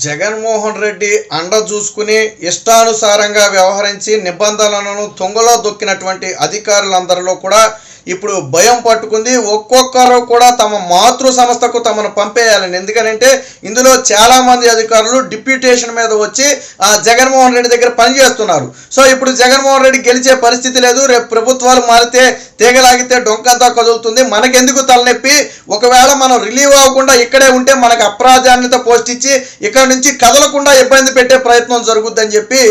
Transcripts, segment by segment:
జగన్మోహన్ రెడ్డి అండ చూసుకుని ఇష్టానుసారంగా వ్యవహరించి నిబంధనలను తుంగలో దొక్కినటువంటి అధికారులందరిలో కూడా ఇప్పుడు భయం పట్టుకుంది. ఒక్కొక్కరు కూడా తమ మాతృ సంస్థకు తమను పంపేయాలని. ఎందుకనంటే ఇందులో చాలా మంది అధికారులు డిప్యూటేషన్ మీద వచ్చి జగన్మోహన్ రెడ్డి దగ్గర పనిచేస్తున్నారు. సో ఇప్పుడు జగన్మోహన్ రెడ్డి గెలిచే పరిస్థితి లేదు. రేపు ప్రభుత్వాలు మారితే తీగలాగితే డొంకంతా కదులుతుంది. మనకెందుకు తలనొప్పి? ఒకవేళ మనం రిలీవ్ అవ్వకుండా ఇక్కడే ఉంటే మనకు అప్రాధాన్యత పోస్ట్ ఇచ్చి ఇక్కడ నుంచి కదలకుండా ఇబ్బంది పెట్టే ప్రయత్నం జరుగుద్దని చెప్పి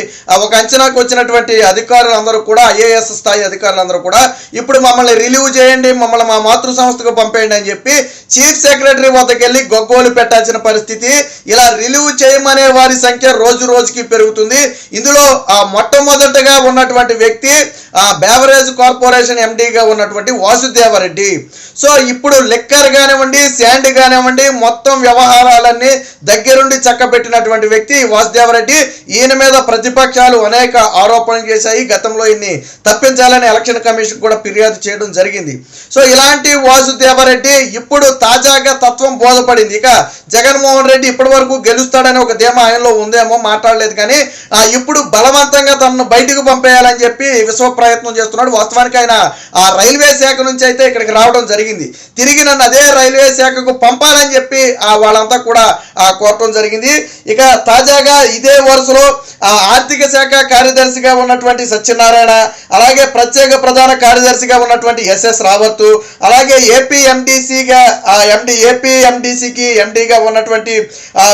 ఒక అంచనాకు వచ్చినటువంటి అధికారులందరూ కూడా, ఐఏఎస్ స్థాయి అధికారులందరూ కూడా ఇప్పుడు మమ్మల్ని రిలీవ్ చేయండి, మమ్మల్ని మా మాతృ సంస్థకు పంపేయండి అని చెప్పి చీఫ్ సెక్రటరీ వద్దకు వెళ్ళి గొగ్గోలు పెట్టాల్సిన పరిస్థితి. ఇలా రిలీవ్ చేయమనే వారి సంఖ్య రోజు రోజుకి పెరుగుతుంది. ఇందులో మొట్టమొదటగా ఉన్నటువంటి వ్యక్తి బేవరేజ్ కార్పొరేషన్ ఎండీగా ఉన్నటువంటి వాసుదేవరెడ్డి. సో ఇప్పుడు లిక్కర్ కానివ్వండి, శాండ్ కానివ్వండి, మొత్తం వ్యవహారాలన్నీ దగ్గరుండి చక్కబెట్టినటువంటి వ్యక్తి వాసుదేవరెడ్డి. ఈయన మీద ప్రతిపక్షాలు అనేక ఆరోపణలు చేశాయి. గతంలో ఇన్ని తప్పించాలని ఎలక్షన్ కమిషన్ కూడా ఫిర్యాదు చేయడం జరిగింది. సో ఇలాంటి వాసుదేవరెడ్డి ఇప్పుడు తాజాగా తత్వం బోధపడింది. ఇక జగన్మోహన్ రెడ్డి ఇప్పటి వరకు గెలుస్తాడని ఒక ధీమా ఆయనలో ఉందేమో, మాట్లాడలేదు. కానీ ఇప్పుడు బలవంతంగా తనను బయటకు పంపేయాలని చెప్పి విశ్వ ప్రయత్నం చేస్తున్నాడు. వాస్తవానికి ఆయన రైల్వే శాఖ నుంచి అయితే ఇక్కడికి రావడం జరిగింది. తిరిగి నన్ను అదే రైల్వే శాఖకు పంపాలని చెప్పి వాళ్ళంతా కూడా కోరటం జరిగింది. ఇక తాజాగా ఇదే వరుసలో ఆర్థిక శాఖ కార్యదర్శిగా ఉన్నటువంటి సత్యనారాయణ, అలాగే ప్రత్యేక ప్రధాన కార్యదర్శిగా ఉన్నటువంటి ఎస్ఎస్ రావత్, అలాగే ఏపీఎండిసికి ఎండిగా ఉన్నటువంటి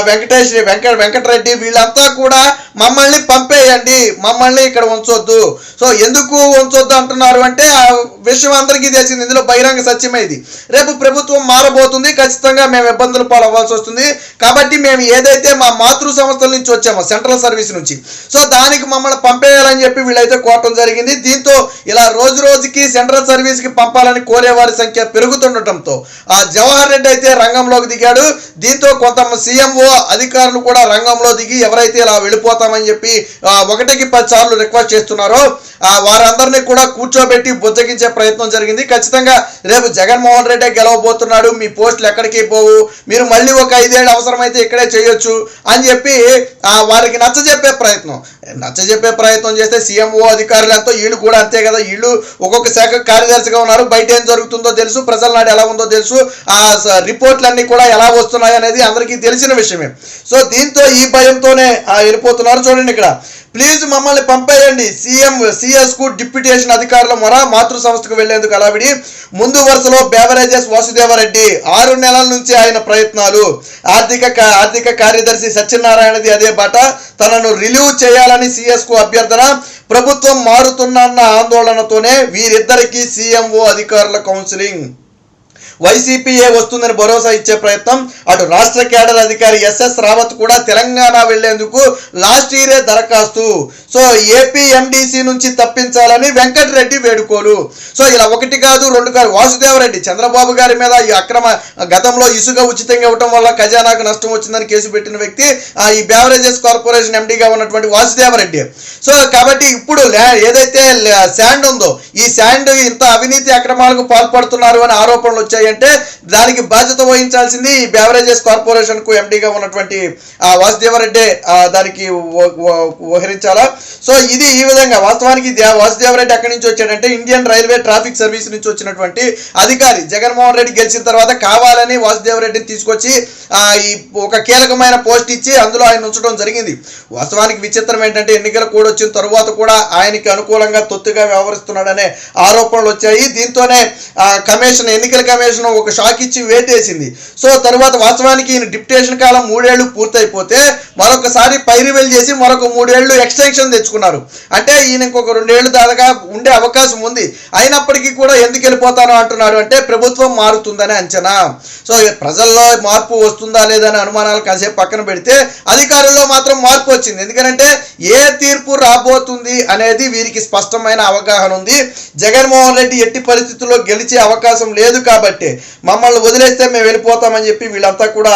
వెంకటరెడ్డి, వీళ్ళంతా కూడా మమ్మల్ని పంపేయండి, మమ్మల్ని ఇక్కడ ఉంచొద్దు. సో ఎందుకు ఉంచొద్దు అంటున్నారు అంటే ఆ విషయం అందరికీ తెలిసింది. ఇందులో బహిరంగ సత్యమే ఇది. రేపు ప్రభుత్వం మారబోతుంది, ఖచ్చితంగా మేము ఇబ్బందులు పాలవ్వాల్సి వస్తుంది. కాబట్టి మేము ఏదైతే మా మాతృ సంస్థల నుంచి వచ్చామో, సెంట్రల్ సర్వీస్ నుంచి, సో దానికి మమ్మల్ని పంపేయాలని చెప్పి వీళ్ళైతే కోరటం జరిగింది. దీంతో ఇలా రోజు రోజుకి సెంట్రల్ సర్వీస్కి పంపాలని కోరే వారి సంఖ్య పెరుగుతుండటంతో జవహర్ రెడ్డి అయితే రంగంలోకి దిగాడు. దీంతో కొంత సీఎంఓ అధికారులు కూడా రంగంలో దిగి ఎవరైతే ఇలా వెళ్ళిపోతామని చెప్పి 1కి 10 సార్లు రిక్వెస్ట్ చేస్తున్నారో వారందరినీ కూడా కూర్చోబెట్టి బుజ్జగించే ప్రయత్నం జరిగింది. ఖచ్చితంగా రేపు జగన్మోహన్ రెడ్డి గెలవబోతున్నాడు, మీ పోస్టులు ఎక్కడికి పోవు, మీరు మళ్ళీ ఒక 5 ఏళ్ళు అవసరమైతే ఇక్కడే చేయొచ్చు అని చెప్పి వారికి నచ్చజెప్పే ప్రయత్నం చేస్తే సీఎంఓ అధికారులు ఎంతో, వీళ్ళు కూడా అంతే కదా. వీళ్ళు ఒక్కొక్క శాఖ కార్యదర్శిగా ఉన్నారు, బయట ఏం జరుగుతుందో తెలుసు, ప్రజల నాడు ఎలా ఉందో తెలుసు, ఆ రిపోర్ట్లన్నీ కూడా ఎలా వస్తున్నాయి అనేది అందరికీ తెలిసిన విషయమే. సో దీంతో ఈ భయంతోనే వెళ్ళిపోతున్నారు. చూడండి ఇక్కడ, ప్లీజ్ మమ్మల్ని పంపేయండి, సిఎస్ కు డిప్యూటేషన్ అధికారుల మొర, మాతృ సంస్థకు వెళ్లేందుకు అలావిడి. ముందు వరుసలో బేవరేజెస్ వాసుదేవరెడ్డి 6 నెలల నుంచి ఆయన ప్రయత్నాలు. ఆర్థిక కార్యదర్శి సత్యనారాయణది అదే బాట. తనను రిలీవ్ చేయాలని సిఎస్ కు అభ్యర్థన. ప్రభుత్వం మారుతున్న ఆందోళనతోనే వీరిద్దరికీ సీఎంఓ అధికారుల కౌన్సిలింగ్. వైసీపీఏ వస్తుందని భరోసా ఇచ్చే ప్రయత్నం. అటు రాష్ట్ర కేడర్ అధికారి ఎస్ఎస్ రావత్ కూడా తెలంగాణ వెళ్లేందుకు లాస్ట్ ఇయరే దరఖాస్తు. సో ఏపీఎండిసి నుంచి తప్పించాలని వెంకటరెడ్డి వేడుకోలు. సో ఇలా 1 కాదు 2 కాదు, వాసుదేవరెడ్డి చంద్రబాబు గారి మీద ఈ గతంలో ఇసుక ఉచితంగా ఇవ్వటం వల్ల ఖజానాకు నష్టం వచ్చిందని కేసు పెట్టిన వ్యక్తి ఈ బేవరేజెస్ కార్పొరేషన్ ఎండీగా ఉన్నటువంటి వాసుదేవరెడ్డి. సో కాబట్టి ఇప్పుడు ఏదైతే శాండ్ ఉందో, ఈ శాండ్ ఇంత అవినీతి అక్రమాలకు పాల్పడుతున్నారు అని ఆరోపణలు వచ్చాయి అంటే దానికి బాధ్యత వహించాల్సింది ఈ బేవరేజెస్ కార్పొరేషన్ కు ఎండీగా ఉన్నటువంటి వాసుదేవరెడ్డి దానికి వహించాలా. సో ఇది ఈ విధంగా వాస్తవానికి వాసుదేవరెడ్డి ఎక్కడి నుంచి వచ్చాడంటే ఇండియన్ రైల్వే ట్రాఫిక్ సర్వీస్ నుంచి వచ్చినటువంటి అధికారి. జగన్మోహన్ రెడ్డి గెలిచిన తర్వాత కావాలని వాసుదేవరెడ్డిని తీసుకొచ్చి ఈ ఒక కీలకమైన పోస్ట్ ఇచ్చి అందులో ఆయన ఉంచడం జరిగింది. వాస్తవానికి విచిత్రం ఏంటంటే ఎన్నికల కోడ్ వచ్చిన తరువాత కూడా ఆయనకి అనుకూలంగా తొత్తుగా వ్యవహరిస్తున్నాడనే ఆరోపణలు వచ్చాయి. దీంతోనే ఎన్నికల కమిషన్ ఒక షాక్ ఇచ్చి వేటేసింది. సో తరువాత వాస్తవానికి ఈయన డిప్యుటేషన్ కాలం 3 ఏళ్లు పూర్తయిపోతే మరొకసారి పైరివెల్ చేసి మరొక 3 ఏళ్లు ఎక్స్టెన్షన్ తెచ్చుకున్నారు. అంటే ఈయన ఇంకొక 2 ఏళ్లు దాదాగా ఉండే అవకాశం ఉంది. అయినప్పటికీ కూడా ఎందుకు వెళ్ళిపోతానో అంటున్నాడు అంటే ప్రభుత్వం మారుతుందని అంచనా. సో ప్రజల్లో మార్పు వస్తుందా లేదని అనుమానాలు కాసేపు పక్కన పెడితే అధికారుల్లో మాత్రం మార్పు వచ్చింది. ఎందుకంటే ఏ తీర్పు రాబోతుంది అనేది వీరికి స్పష్టమైన అవగాహన ఉంది. జగన్మోహన్ రెడ్డి ఎట్టి పరిస్థితుల్లో గెలిచే అవకాశం లేదు కాబట్టి మమ్మల్ని వదిలేస్తే మేము వెళ్ళిపోతామని చెప్పి వీళ్ళంతా కూడా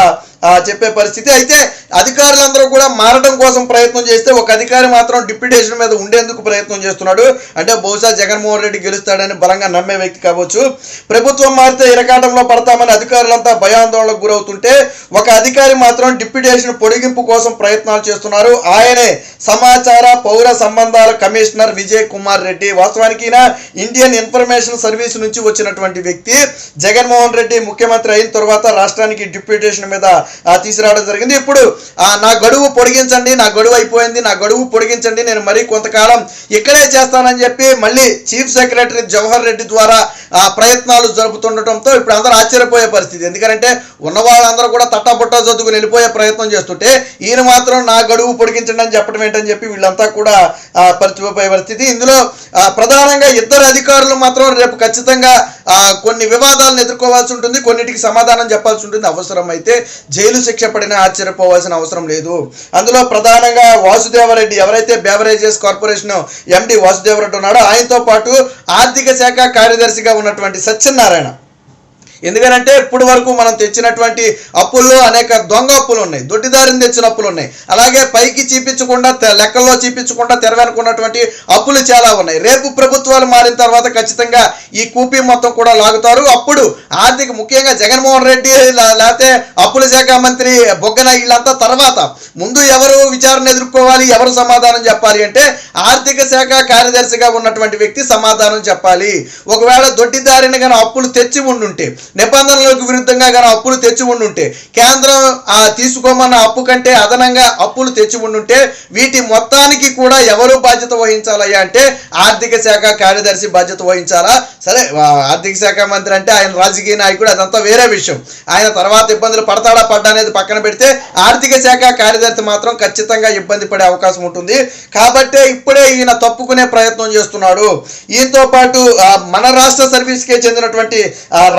చెప్పే పరిస్థితి. అయితే అధికారులందరూ కూడా మారడం కోసం ప్రయత్నం చేస్తే ఒక అధికారి మాత్రం డిప్యూటేషన్ మీద ఉండేందుకు ప్రయత్నం చేస్తున్నాడు. అంటే బహుశా జగన్మోహన్ రెడ్డి గెలుస్తాడని బలంగా నమ్మే వ్యక్తి కావచ్చు. ప్రభుత్వం మారితే ఇరకాటంలో పడతామని అధికారులంతా భయాందోళనకు గురవుతుంటే ఒక అధికారి మాత్రం డిప్యూటేషన్ పొడిగింపు కోసం ప్రయత్నాలు చేస్తున్నారు. ఆయనే సమాచార పౌర సంబంధాల కమిషనర్ విజయ్ కుమార్ రెడ్డి. వాస్తవానికి ఇండియన్ ఇన్ఫర్మేషన్ సర్వీస్ నుంచి వచ్చినటువంటి వ్యక్తి. జగన్మోహన్ రెడ్డి ముఖ్యమంత్రి అయిన తర్వాత రాష్ట్రానికి డిప్యూటేషన్ మీద తీసుకురావడం జరిగింది. ఇప్పుడు నా గడువు పొడిగించండి, నా గడువు అయిపోయింది, నా గడువు పొడిగించండి, నేను మరీ కొంతకాలం ఇక్కడే చేస్తానని చెప్పి మళ్ళీ చీఫ్ సెక్రటరీ జవహర్ రెడ్డి ద్వారా ప్రయత్నాలు జరుపుతుండటంతో ఇప్పుడు అందరూ ఆశ్చర్యపోయే పరిస్థితి. ఎందుకంటే ఉన్న వాళ్ళందరూ కూడా తట్టబుట్ట చదువుకుని వెళ్ళిపోయే ప్రయత్నం చేస్తుంటే ఈయన మాత్రం నా గడువు పొడిగించండి అని చెప్పడం ఏంటని చెప్పి వీళ్ళంతా కూడా పరిచిపోయే పరిస్థితి. ఇందులో ప్రధానంగా ఇద్దరు అధికారులు మాత్రం రేపు ఖచ్చితంగా కొన్ని వివాదాలను ఎదుర్కోవాల్సి ఉంటుంది, కొన్నిటికి సమాధానం చెప్పాల్సి ఉంటుంది. అవసరమైతే జైలు శిక్ష పడినా ఆశ్చర్యపోవాల్సిన అవసరం లేదు. అందులో ప్రధానంగా వాసుదేవరెడ్డి, ఎవరైతే బేవరేజెస్ కార్పొరేషన్ ఎండి వాసుదేవరెడ్డి ఉన్నాడో ఆయనతో పాటు ఆర్థిక శాఖ కార్యదర్శిగా ఉన్నటువంటి సత్యనారాయణ. ఎందుకంటే ఇప్పటి వరకు మనం తెచ్చినటువంటి అప్పుల్లో అనేక దొంగ అప్పులు ఉన్నాయి, దొడ్డిదారిని తెచ్చిన అప్పులు ఉన్నాయి, అలాగే పైకి చూపించకుండా లెక్కల్లో చూపించకుండా తెరవనుకున్నటువంటి అప్పులు చాలా ఉన్నాయి. రేపు ప్రభుత్వాలు మారిన తర్వాత ఖచ్చితంగా ఈ కూపీ మొత్తం కూడా లాగుతారు. అప్పుడు ముఖ్యంగా జగన్మోహన్ రెడ్డి లేకపోతే అప్పుల శాఖ మంత్రి బొగ్గన వీళ్ళంతా తర్వాత ముందు ఎవరు విచారణ ఎదుర్కోవాలి, ఎవరు సమాధానం చెప్పాలి అంటే ఆర్థిక శాఖ కార్యదర్శిగా ఉన్నటువంటి వ్యక్తి సమాధానం చెప్పాలి. ఒకవేళ దొడ్డిదారిని కానీ అప్పులు తెచ్చి ఉండుంటే, నిబంధనలకు విరుద్ధంగా కానీ అప్పులు తెచ్చి ఉండుంటే, కేంద్రం తీసుకోమన్న అప్పు కంటే అదనంగా అప్పులు తెచ్చి ఉండుంటే వీటి మొత్తానికి కూడా ఎవరు బాధ్యత వహించాలయ్యా అంటే ఆర్థిక శాఖ కార్యదర్శి బాధ్యత వహించాలా. సరే, ఆర్థిక శాఖ మంత్రి అంటే ఆయన రాజకీయ నాయకుడు, అదంతా వేరే విషయం. ఆయన తర్వాత ఇబ్బందులు పడతాడా పడ్డా అనేది పక్కన పెడితే ఆర్థిక శాఖ కార్యదర్శి మాత్రం ఖచ్చితంగా ఇబ్బంది పడే అవకాశం ఉంటుంది. కాబట్టి ఇప్పుడే ఈయన తప్పుకునే ప్రయత్నం చేస్తున్నాడు. ఈయనతో పాటు మన రాష్ట్ర సర్వీస్కే చెందినటువంటి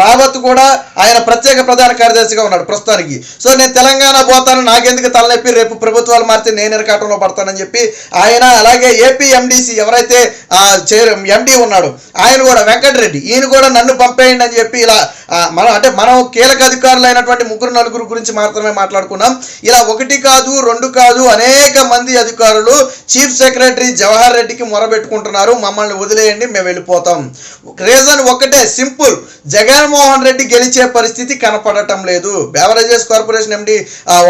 రావత్ కూడా ఆయన ప్రత్యేక ప్రధాన కార్యదర్శిగా ఉన్నాడు ప్రస్తుతానికి. సో నేను తెలంగాణ పోతాను, నాకెందుకు తలనొప్పి, రేపు ప్రభుత్వాలు మారితే నేను ఇరకాటంలో పడతానని చెప్పి ఆయన. అలాగే ఏపీ ఎండిసి ఎవరైతే ఎండి ఉన్నాడు ఆయన కూడా వెంకటరెడ్డి, ఈయన కూడా నన్ను పంపేయండి అని చెప్పి ఇలా మనం కీలక అధికారులు అయినటువంటి 3-4 గురించి మాత్రమే మాట్లాడుకున్నాం. ఇలా 1 కాదు 2 కాదు అనేక మంది అధికారులు చీఫ్ సెక్రటరీ జవహర్ రెడ్డికి మొరబెట్టుకుంటున్నారు, మమ్మల్ని వదిలేయండి మేము వెళ్ళిపోతాం. రీజన్ ఒకటే, సింపుల్, జగన్మోహన్ రెడ్డి గెలిచే పరిస్థితి కనపడటం లేదు. బేవరేజెస్ కార్పొరేషన్ ఎండి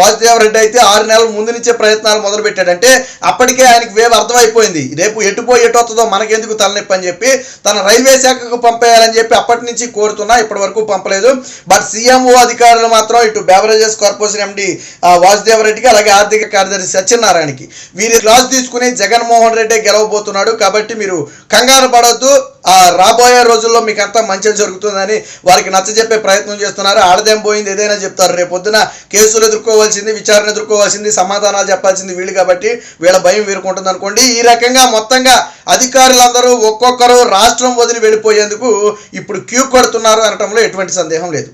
వాసుదేవరెడ్డి అయితే 6 నెలల ముందు నుంచే ప్రయత్నాలు మొదలు పెట్టాడంటే అప్పటికే ఆయనకి వేవ్ అర్థమైపోయింది, రేపు ఎటుపోయి ఎటు వస్తుందో మనకెందుకు తలనొప్పి అని చెప్పి తన రైల్వే శాఖకు పంపేయాలని చెప్పి అప్పటి నుంచి కోరుతున్నా ఇప్పటి వరకు పంపలేదు. బట్ సీఎంఓ అధికారులు మాత్రం ఇటు బేవరేజెస్ కార్పొరేషన్ ఎండి వాసుదేవరెడ్డికి అలాగే ఆర్థిక కార్యదర్శి సత్యనారాయణకి వీరి క్లాస్ తీసుకుని జగన్మోహన్ రెడ్డి గెలవబోతున్నాడు. కాబట్టి మీరు కంగారు పడొద్దు, రాబోయే రోజుల్లో మీకు అంతా మంచి జరుగుతుందని వారికి నచ్చజెప్పే ప్రయత్నం చేస్తున్నారు. ఆడదేం పోయింది ఏదైనా చెప్తారు. రేపొద్దున కేసులు ఎదుర్కోవాల్సింది, విచారణ ఎదుర్కోవాల్సింది, సమాధానాలు చెప్పాల్సింది వీళ్ళు. కాబట్టి వీళ్ళ భయం వీరుకుంటుంది అనుకోండి. ఈ రకంగా మొత్తంగా అధికారులందరూ ఒక్కొక్కరు రాష్ట్రం వదిలి వెళ్ళిపోయేందుకు ఇప్పుడు క్యూ కొడుతున్నారు అనటంలో ఎటువంటి సందేహం లేదు.